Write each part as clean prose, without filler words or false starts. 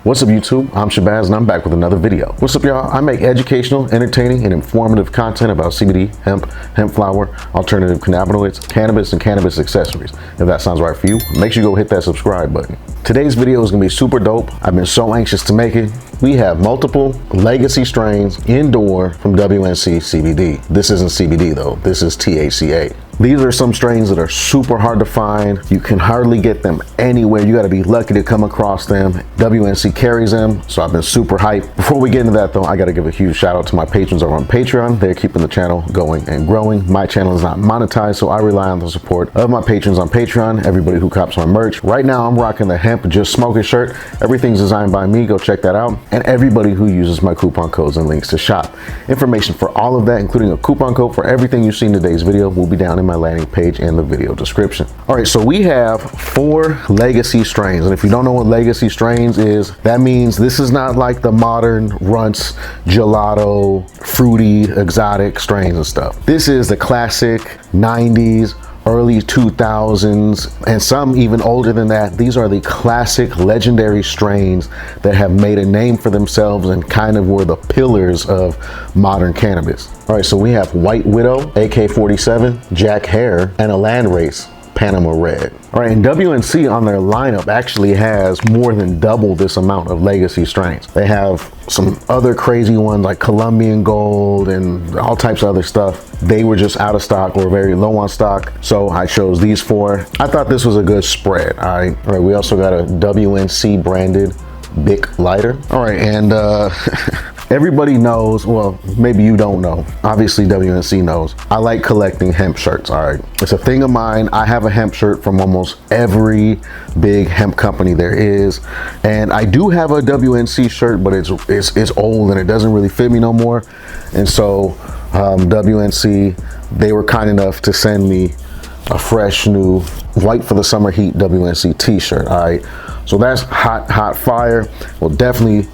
What's up YouTube? I'm Shabazz and I'm back with another video. What's up y'all? I make educational, entertaining, and informative content about CBD, hemp flower, alternative cannabinoids, cannabis, and cannabis accessories. If that sounds right for you, make sure you go hit that subscribe button. Today's video is gonna be super dope. I've been so anxious to make it. We have multiple legacy strains indoor from WNC CBD. This isn't CBD though, this is THCA. These are some strains that are super hard to find. You can hardly get them anywhere. You gotta be lucky to come across them. WNC carries them, so I've been super hyped. Before we get into that though, I gotta give a huge shout out to my patrons over on Patreon. They're keeping the channel going and growing. My channel is not monetized, so I rely on the support of my patrons on Patreon, everybody who cops my merch. Right now, I'm rocking the Hemp Just Smoking shirt. Everything's designed by me, go check that out. And everybody who uses my coupon codes and links to shop. Information for all of that, including a coupon code for everything you see in today's video, will be down in my landing page and the video description. All right, so we have 4 legacy strains. And if you don't know what legacy strains is, that means this is not like the modern runts, gelato, fruity, exotic strains and stuff. This is the classic 90s, early 2000s, and some even older than that. These are the classic legendary strains that have made a name for themselves and kind of were the pillars of modern cannabis. All right, so we have White Widow, AK-47, Jack Hare, and a Landrace, Panama Red. All right, and WNC on their lineup actually has more than double this amount of legacy strains. They have some other crazy ones like Colombian Gold and all types of other stuff. They were just out of stock or very low on stock, so I chose these 4. I thought this was a good spread. All right, we also got a WNC branded Bic lighter. All right, and everybody knows, well, maybe you don't know. Obviously, WNC knows. I like collecting hemp shirts, all right? It's a thing of mine. I have a hemp shirt from almost every big hemp company there is. And I do have a WNC shirt, but it's old and it doesn't really fit me no more. And so WNC, they were kind enough to send me a fresh new White for the Summer Heat WNC t-shirt, all right? So that's hot fire. We'll definitely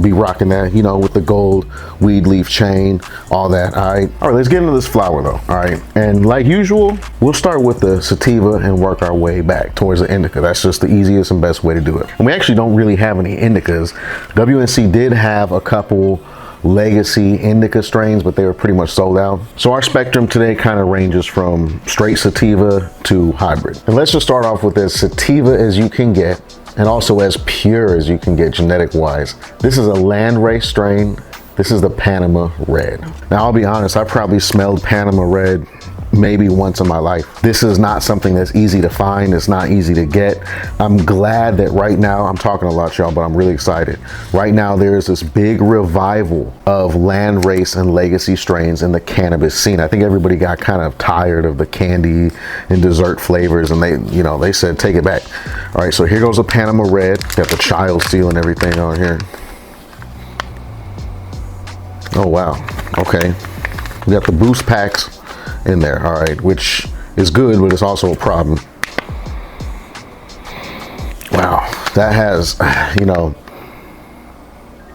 be rocking that, you know, with the gold weed leaf chain, all that. All right, let's get into this flower though. All right, and like usual, we'll start with the sativa and work our way back towards the indica. That's just the easiest and best way to do it. And we actually don't really have any indicas. WNC did have a couple legacy indica strains, but they were pretty much sold out. So our spectrum today kind of ranges from straight sativa to hybrid. And let's just start off with as sativa as you can get, and also as pure as you can get genetic wise. This is a Landrace strain. This is the Panama Red. Now I'll be honest, I probably smelled Panama Red maybe once in my life. This is not something that's easy to find. It's not easy to get. I'm glad that right now, I'm talking a lot y'all, but I'm really excited. Right now there's this big revival of Landrace and legacy strains in the cannabis scene. I think everybody got kind of tired of the candy and dessert flavors, and they said take it back. All right, so here goes a Panama Red. Got the child seal and everything on here. Oh wow, okay. We got the boost packs in there, all right, which is good, but it's also a problem. Wow, that has, a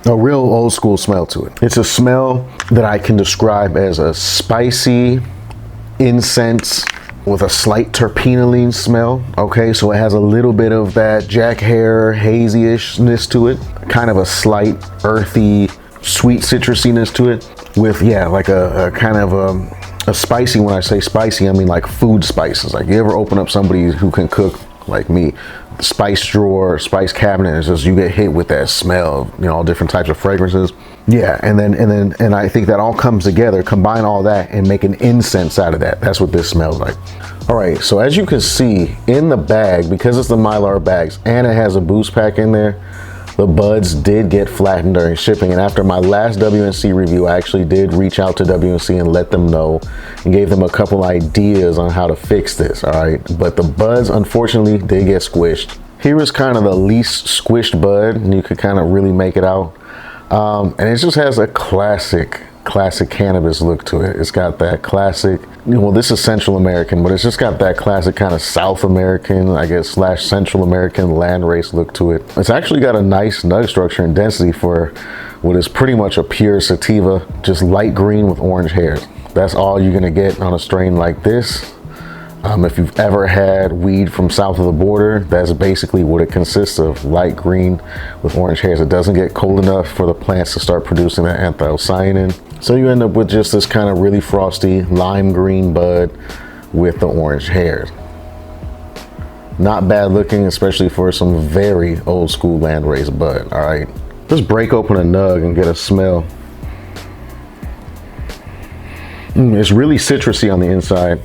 real old school smell to it. It's a smell that I can describe as a spicy incense with a slight terpenoline smell. Okay, so it has a little bit of that Jack Hare hazy-ishness to it, kind of a slight earthy, sweet citrusiness to it, with like a kind of a spicy. When I say spicy, I mean like food spices. Like you ever open up somebody who can cook like me, the spice drawer, spice cabinet, it's just you get hit with that smell of, all different types of fragrances. Yeah, and I think that all comes together, combine all that and make an incense out of that. That's what this smells like. All right, so as you can see in the bag, because it's the Mylar bags and it has a boost pack in there, the buds did get flattened during shipping. And after my last WNC review, I actually did reach out to WNC and let them know and gave them a couple ideas on how to fix this, all right? But the buds, unfortunately, did get squished. Here is kind of the least squished bud, and you could kind of really make it out. And it just has a classic cannabis look to it. It's got that classic, well, this is Central American, but it's just got that classic kind of South American, I guess, / Central American Landrace look to it. It's actually got a nice nug structure and density for what is pretty much a pure sativa, just light green with orange hairs. That's all you're gonna get on a strain like this. If you've ever had weed from south of the border, that's basically what it consists of: light green with orange hairs. It doesn't get cold enough for the plants to start producing that anthocyanin. So you end up with just this kind of really frosty lime green bud with the orange hairs. Not bad looking, especially for some very old school landrace bud. All right, let's break open a nug and get a smell. It's really citrusy on the inside.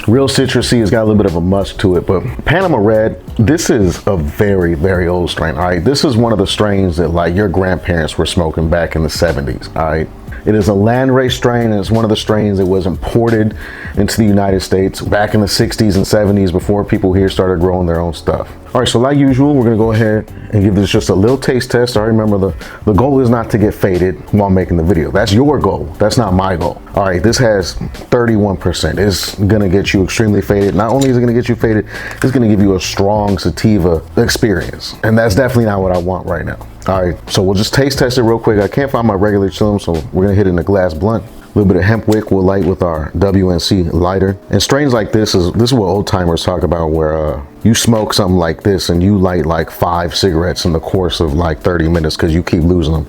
Real citrusy. It's got a little bit of a musk to it, but Panama Red, this is a very, very old strain. All right, this is one of the strains that like your grandparents were smoking back in the 70s. All right, it is a landrace strain, and it's one of the strains that was imported into the United States back in the 60s and 70s before people here started growing their own stuff. All right, so like usual, we're gonna go ahead and give this just a little taste test. All right, remember the goal is not to get faded while making the video. That's your goal, that's not my goal. All right, this has 31%. It's gonna get you extremely faded. Not only is it gonna get you faded, it's gonna give you a strong sativa experience. And that's definitely not what I want right now. All right, so we'll just taste test it real quick. I can't find my regular chillum, so we're gonna hit it in a glass blunt. A little bit of hemp wick we'll light with our WNC lighter. And strains like this is what old timers talk about, where you smoke something like this and you light like 5 cigarettes in the course of like 30 minutes because you keep losing them.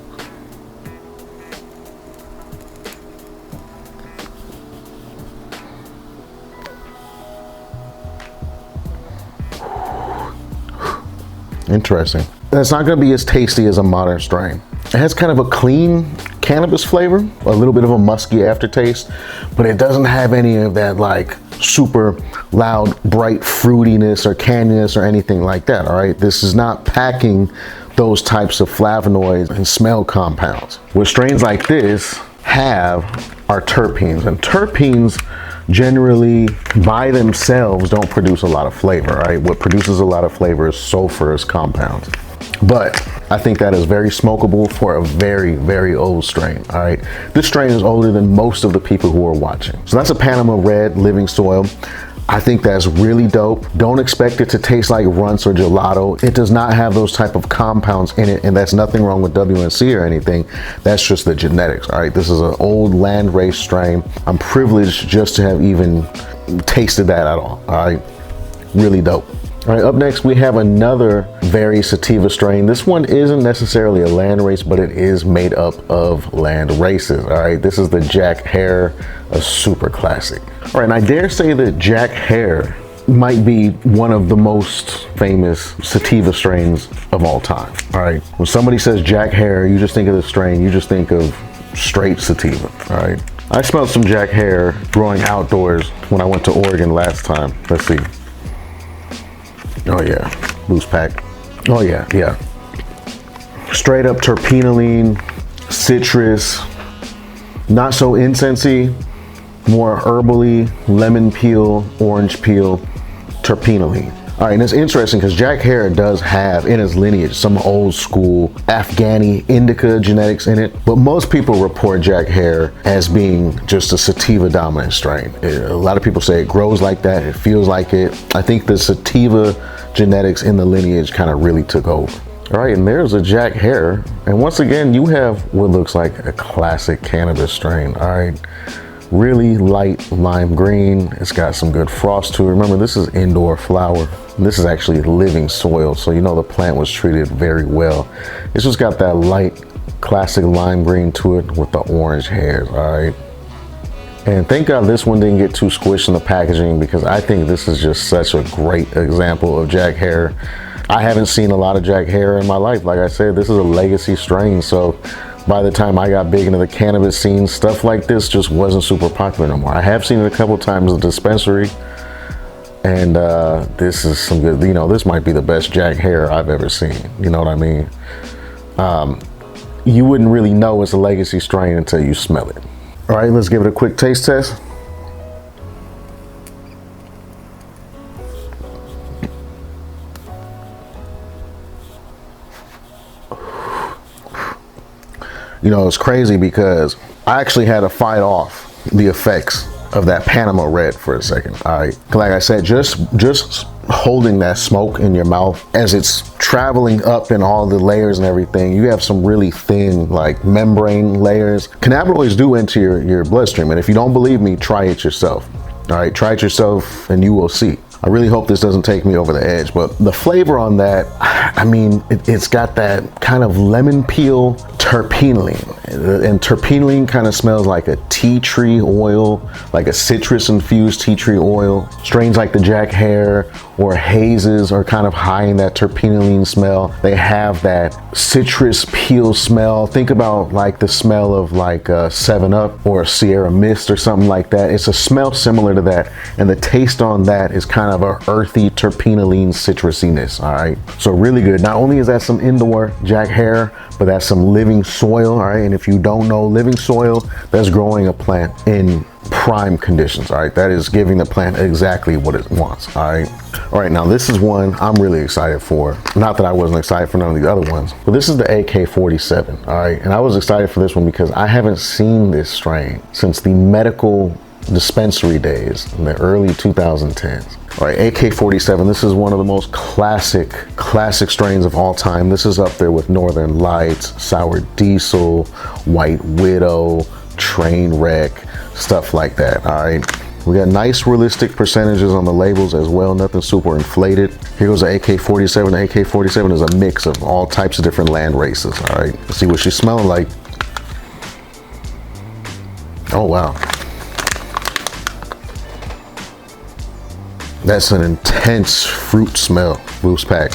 Interesting. It's not going to be as tasty as a modern strain. It has kind of a clean cannabis flavor, a little bit of a musky aftertaste, but it doesn't have any of that like super loud, bright fruitiness or canniness or anything like that. All right, this is not packing those types of flavonoids and smell compounds. What strains like this have are terpenes, and terpenes generally by themselves don't produce a lot of flavor. Right, what produces a lot of flavor is sulfurous compounds. But I think that is very smokable for a very, very old strain. All right, this strain is older than most of the people who are watching. So that's a Panama Red Living Soil. I think that's really dope. Don't expect it to taste like runts or gelato. It does not have those type of compounds in it, and that's nothing wrong with WNC or anything. That's just the genetics. All right, this is an old landrace strain. I'm privileged just to have even tasted that at all. All right, really dope. All right, up next we have another very sativa strain. This one isn't necessarily a landrace, but it is made up of land races. All right, this is the Jack Hare, a super classic. All right, and I dare say that Jack Hare might be one of the most famous sativa strains of all time. All right, when somebody says Jack Hare, you just think of the strain, you just think of straight sativa. All right, I smelled some Jack Hare growing outdoors when I went to Oregon last time. Let's see. Oh yeah, loose pack. Oh yeah, yeah. Straight up terpenoline, citrus, not so incensey, more herbally, lemon peel, orange peel, terpenoline. All right, and it's interesting because Jack Hare does have in his lineage some old school Afghani indica genetics in it, but most people report Jack Hare as being just a sativa dominant strain. A lot of people say it grows like that, it feels like it. I think the sativa genetics in the lineage kind of really took over. All right, and there's a Jack Hare, and once again you have what looks like a classic cannabis strain. All right, really light lime green. It's got some good frost to it. Remember, this is indoor flower. This is actually living soil, so you know the plant was treated very well. It's just got that light classic lime green to it with the orange hairs. All right, and thank God this one didn't get too squished in the packaging, because I think this is just such a great example of Jack Hare. I haven't seen a lot of Jack Hare in my life. Like I said, this is a legacy strain, so by the time I got big into the cannabis scene, stuff like this just wasn't super popular no more. I have seen it a couple times at the dispensary, and this is some good, you know, this might be the best Jack Hare I've ever seen. You know what I mean? You wouldn't really know it's a legacy strain until you smell it. All right, let's give it a quick taste test. You know, it's crazy because I actually had to fight off the effects of that Panama Red for a second. All right, like I said, just holding that smoke in your mouth as it's traveling up in all the layers and everything, you have some really thin like membrane layers. Cannabinoids do enter your bloodstream, and if you don't believe me, try it yourself. All right, try it yourself and you will see. I really hope this doesn't take me over the edge, but the flavor on that, I mean, it's got that kind of lemon peel terpenoline, and terpenoline kind of smells like a tea tree oil, like a citrus infused tea tree oil. Strains like the Jack Hare or Hazes are kind of high in that terpenoline smell. They have that citrus peel smell. Think about like the smell of like a 7-Up or a Sierra Mist or something like that. It's a smell similar to that, and the taste on that is kind of a earthy terpenoline citrusiness. All right, so really good. Not only is that some indoor Jack Hare, but that's some living soil. All right, and if you don't know, living soil, that's growing a plant in prime conditions. All right, that is giving the plant exactly what it wants. All right, now this is one I'm really excited for. Not that I wasn't excited for none of these other ones, but this is the AK-47. All right, and I was excited for this one because I haven't seen this strain since the medical dispensary days in the early 2010s. All right, AK-47, this is one of the most classic strains of all time. This is up there with Northern Lights, Sour Diesel, White Widow, Trainwreck, stuff like that. All right, we got nice realistic percentages on the labels as well, nothing super inflated. Here goes the AK-47. The AK-47 is a mix of all types of different land races. All right, let's see what she's smelling like. Oh wow, that's an intense fruit smell. Loose pack.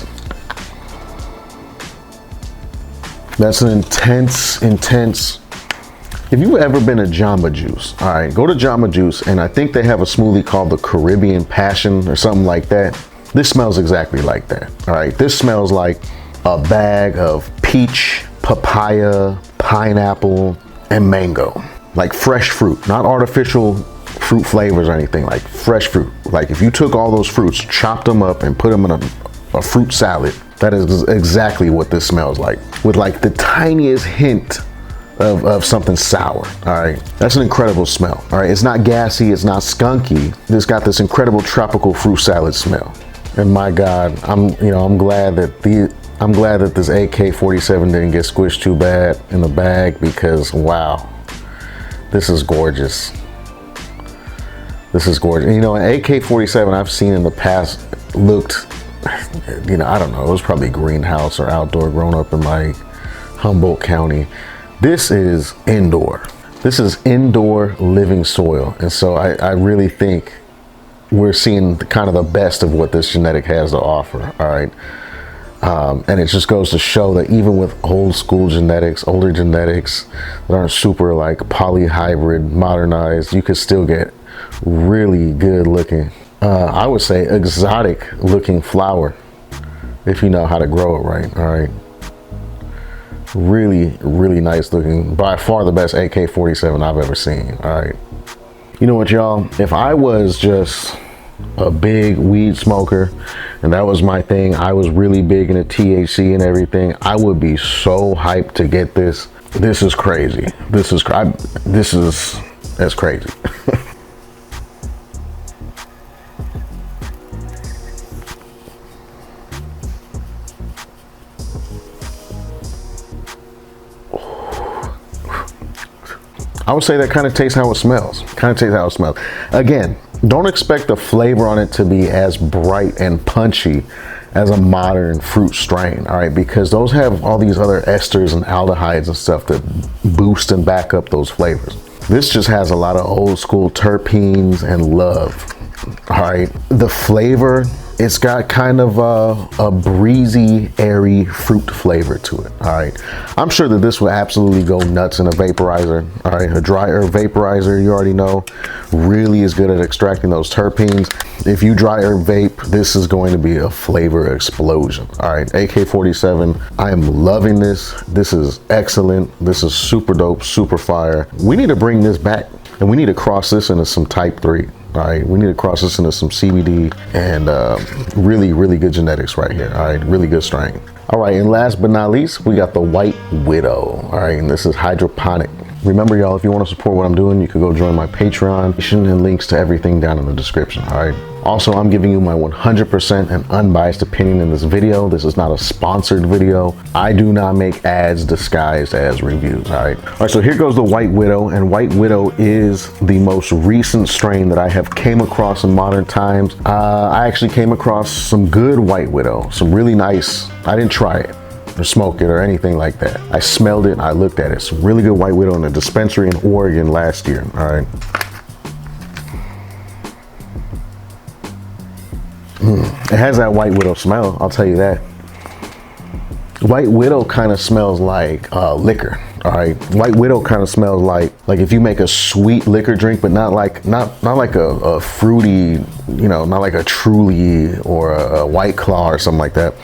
That's an intense. If you've ever been to Jamba Juice, all right, go to Jamba Juice, and I think they have a smoothie called the Caribbean Passion or something like that. This smells exactly like that. All right, this smells like a bag of peach, papaya, pineapple, and mango. Like fresh fruit, not artificial fruit flavors or anything, like fresh fruit. Like if you took all those fruits, chopped them up and put them in a fruit salad, that is exactly what this smells like, with like the tiniest hint of something sour. All right, that's an incredible smell. All right, it's not gassy, it's not skunky. It's got this incredible tropical fruit salad smell. And my God, I'm glad that this AK-47 didn't get squished too bad in the bag, because wow, this is gorgeous. This is gorgeous. You know, an AK-47 I've seen in the past looked, you know, I don't know, it was probably greenhouse or outdoor, grown up in like Humboldt County. This is indoor. This is indoor living soil. And so I really think we're seeing kind of the best of what this genetic has to offer. All right. And it just goes to show that even with old school genetics, older genetics that aren't super like polyhybrid, modernized, you could still get really good looking, I would say exotic looking flower if you know how to grow it right. All right. Really, really nice looking. By far the best AK-47 I've ever seen. All right. You know what, y'all? If I was just a big weed smoker and that was my thing, I was really big into THC and everything, I would be so hyped to get this. This is crazy. That's crazy. I would say that kind of tastes how it smells. Again, don't expect the flavor on it to be as bright and punchy as a modern fruit strain, all right? Because those have all these other esters and aldehydes and stuff that boost and back up those flavors. This just has a lot of old school terpenes and love, all right? The flavor, it's got kind of a breezy, airy fruit flavor to it, all right? I'm sure that this will absolutely go nuts in a vaporizer, all right? A dry herb vaporizer, you already know, really is good at extracting those terpenes. If you dry herb vape, this is going to be a flavor explosion, all right? AK-47, I am loving this. This is excellent. This is super dope, super fire. We need to bring this back, and we need to cross this into some type 3. All right, we need to cross this into some CBD and really, really good genetics right here. All right, really good strain. All right, and last but not least, we got the White Widow. All right, and this is hydroponic. Remember, y'all, if you want to support what I'm doing, you could go join my Patreon and links to everything down in the description. All right. Also, I'm giving you my 100% and unbiased opinion in this video. This is not a sponsored video. I do not make ads disguised as reviews. All right, so here goes the White Widow, and White Widow is the most recent strain that I have came across in modern times. I actually came across some good White Widow, some really nice. I didn't try it or smoke it or anything like that. I smelled it and I looked at it. Some really good White Widow in a dispensary in Oregon last year. All right. It has that White Widow smell, I'll tell you that. White Widow kind of smells like liquor. All right, White Widow kind of smells like if you make a sweet liquor drink, but not like a fruity, you know, not like a Truly or a White Claw or something like that.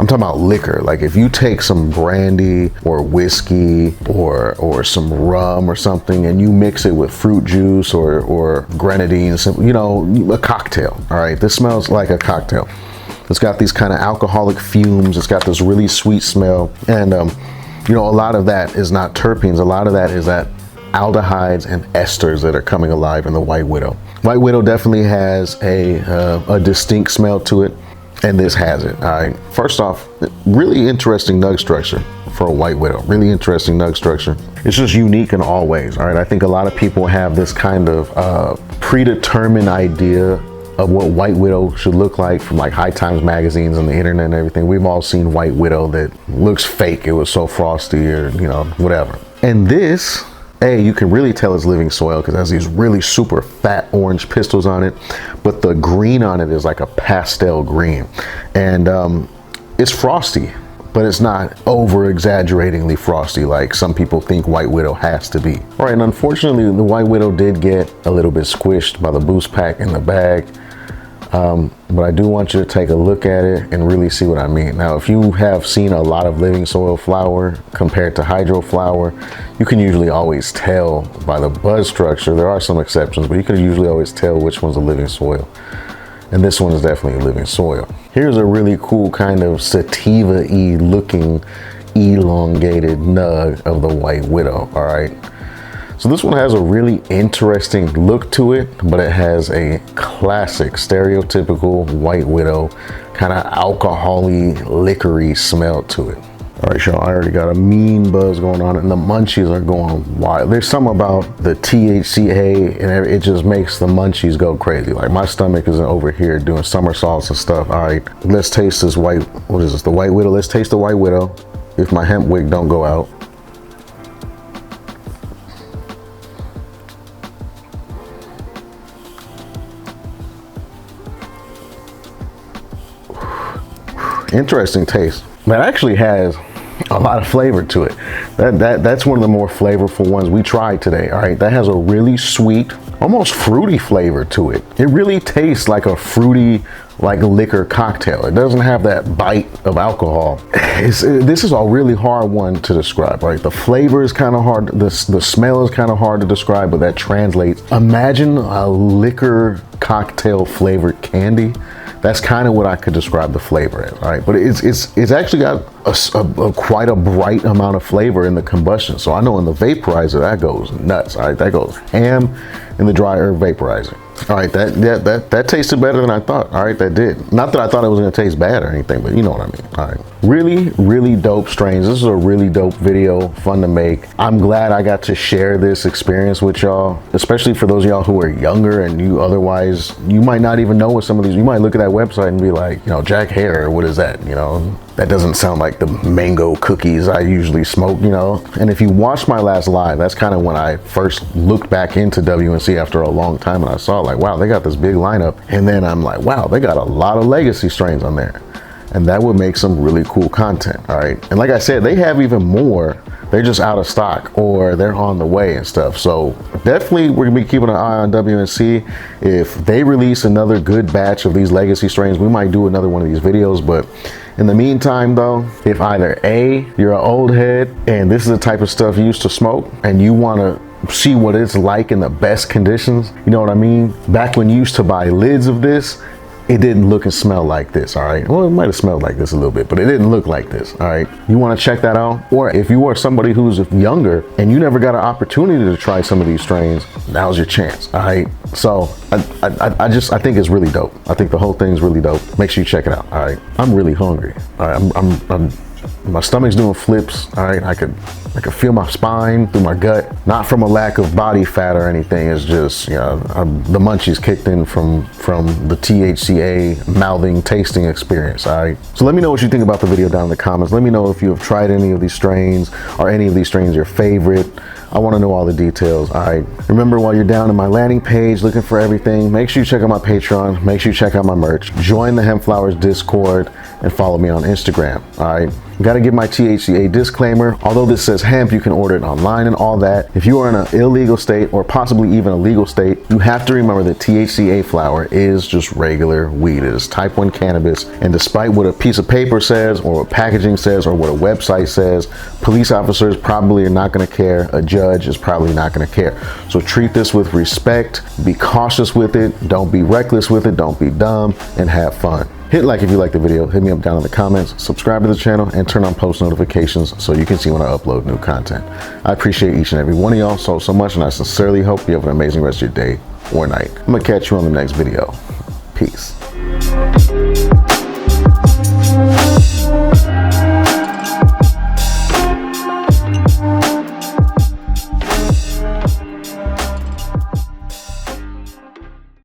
I'm talking about liquor. Like if you take some brandy or whiskey or some rum or something and you mix it with fruit juice or grenadine, you know, a cocktail. All right, this smells like a cocktail. It's got these kind of alcoholic fumes. It's got this really sweet smell. And, you know, a lot of that is not terpenes. A lot of that is that aldehydes and esters that are coming alive in the White Widow. White Widow definitely has a distinct smell to it. And this has it. All right. First off, really interesting nug structure for a White Widow. Really interesting nug structure. It's just unique in all ways. All right. I think a lot of people have this kind of predetermined idea of what White Widow should look like from like High Times magazines and the internet and everything. We've all seen White Widow that looks fake. It was so frosty or, you know, whatever. And this, you can really tell it's living soil because it has these really super fat orange pistils on it, but the green on it is like a pastel green, and it's frosty, but it's not over exaggeratingly frosty like some people think White Widow has to be. All right, and unfortunately the White Widow did get a little bit squished by the boost pack in the bag. But I do want you to take a look at it and really see what I mean. Now, if you have seen a lot of living soil flower compared to hydro flower, you can usually always tell by the bud structure. There are some exceptions, but you can usually always tell which one's a living soil. And this one is definitely a living soil. Here's a really cool kind of sativa-y looking elongated nug of the White Widow, all right? So this one has a really interesting look to it, but it has a classic stereotypical White Widow kind of alcohol-y, liquor-y smell to it. All right, y'all, I already got a mean buzz going on and the munchies are going wild. There's something about the THCA and it just makes the munchies go crazy. Like my stomach is over here doing somersaults and stuff. All right, let's taste this what is this, the White Widow? Let's taste the White Widow if my hemp wick don't go out. Interesting taste. That actually has a lot of flavor to it. That's one of the more flavorful ones we tried today. All right, that has a really sweet, almost fruity flavor to it. It really tastes like a fruity, like liquor cocktail. It doesn't have that bite of alcohol. This is a really hard one to describe. Right, the flavor is kind of hard. The smell is kind of hard to describe, but that translates. Imagine a liquor cocktail flavored candy. That's kind of what I could describe the flavor as, all right? But it's actually got quite a bright amount of flavor in the combustion. So I know in the vaporizer, that goes nuts, all right? That goes ham in the dry herb vaporizer. All right, that tasted better than I thought. All right, that did. Not that I thought it was gonna taste bad or anything, but you know what I mean. All right, really, really dope strains. This is a really dope video, fun to make. I'm glad I got to share this experience with y'all, especially for those of y'all who are younger and you might not even know what some of these, you might look at that website and be like, you know, Jack Hare, what is that? You know, that doesn't sound like the mango cookies I usually smoke, you know? And if you watched my last live, that's kind of when I first looked back into WNC after a long time and I saw like, wow, they got this big lineup. And then I'm like, wow, they got a lot of legacy strains on there. And that would make some really cool content, all right? And like I said, they have even more. They're just out of stock or they're on the way and stuff. So definitely we're gonna be keeping an eye on WNC. If they release another good batch of these legacy strains, we might do another one of these videos. But in the meantime though, if either A, you're an old head and this is the type of stuff you used to smoke and you wanna see what it's like in the best conditions, you know what I mean? Back when you used to buy lids of this, it didn't look and smell like this, all right? Well, it might have smelled like this a little bit, but it didn't look like this, all right? You wanna check that out? Or if you are somebody who's younger and you never got an opportunity to try some of these strains, now's your chance, all right? So I think it's really dope. I think the whole thing's really dope. Make sure you check it out, all right? I'm really hungry, all right? My stomach's doing flips, all right? I could feel my spine through my gut, not from a lack of body fat or anything. It's just, you know, the munchies kicked in from the THCA mouthing tasting experience, all right? So let me know what you think about the video down in the comments. Let me know if you have tried any of these strains, or any of these strains your favorite. I want to know all the details, all right? Remember, while you're down in my landing page looking for everything, make sure you check out my Patreon, make sure you check out my merch, join the Hemp Flowers Discord, and follow me on Instagram, all right? Gotta give my THCA disclaimer. Although this says hemp, you can order it online and all that. If you are in an illegal state, or possibly even a legal state, you have to remember that THCA flower is just regular weed. It is type 1 cannabis, and despite what a piece of paper says, or what packaging says, or what a website says, police officers probably are not gonna care. A judge is probably not gonna care. So treat this with respect, be cautious with it, don't be reckless with it, don't be dumb, and have fun. Hit like if you like the video, hit me up down in the comments, subscribe to the channel, and turn on post notifications so you can see when I upload new content. I appreciate each and every one of y'all so much, and I sincerely hope you have an amazing rest of your day or night. I'm gonna catch you on the next video. Peace.